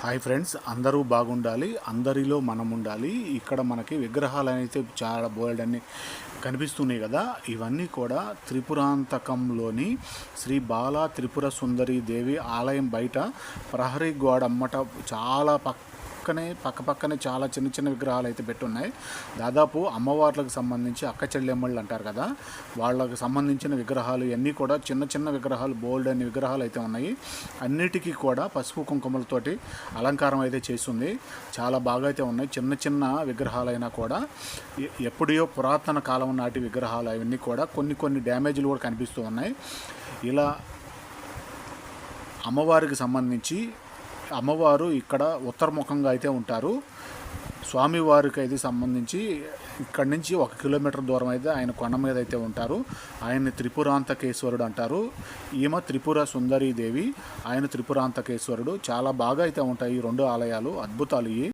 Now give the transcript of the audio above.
Hi friends, అందరూ బాగుండాలి, అందరిలో మనం ఉండాలి. ఇక్కడ మనకి విగ్రహాలు అయితే చాలా బోల్డ్ అన్ని కనిపిస్తున్నాయి కదా. ఇవన్నీ కూడా త్రిపురాంతకంలోని శ్రీ బాలా త్రిపుర సుందరి దేవి ఆలయం బయట ప్రహరీ గోడ అమ్మట చాలా పక్కనే చాలా చిన్న చిన్న విగ్రహాలు అయితే పెట్టున్నాయి. దాదాపు అమ్మవార్లకు సంబంధించి అక్క చెల్లెమ్మళ్ళు అంటారు కదా, వాళ్ళకు సంబంధించిన విగ్రహాలు ఇవన్నీ కూడా చిన్న చిన్న విగ్రహాలు, బోల్డ్ అనే విగ్రహాలు అయితే ఉన్నాయి. అన్నిటికీ కూడా పసుపు కుంకుమలతోటి అలంకారం అయితే చేస్తుంది. చాలా బాగా అయితే ఉన్నాయి. చిన్న చిన్న విగ్రహాలైనా కూడా ఎప్పుడో పురాతన కాలం నాటి విగ్రహాలు అవన్నీ కూడా కొన్ని డ్యామేజ్లు కూడా కనిపిస్తూ ఉన్నాయి. ఇలా అమ్మవారికి సంబంధించి అమ్మవారు ఇక్కడ ఉత్తరముఖంగా అయితే ఉంటారు. స్వామివారికి అయితే సంబంధించి ఇక్కడి నుంచి 1 కిలోమీటర్ దూరం అయితే ఆయన కొండ మీద అయితే ఉంటారు. ఆయన్ని త్రిపురాంతకేశ్వరుడు అంటారు. ఈమె త్రిపుర సుందరీదేవి, ఆయన త్రిపురాంతకేశ్వరుడు. చాలా బాగా అయితే ఉంటాయి ఈ 2 ఆలయాలు, అద్భుతాలు ఇవి.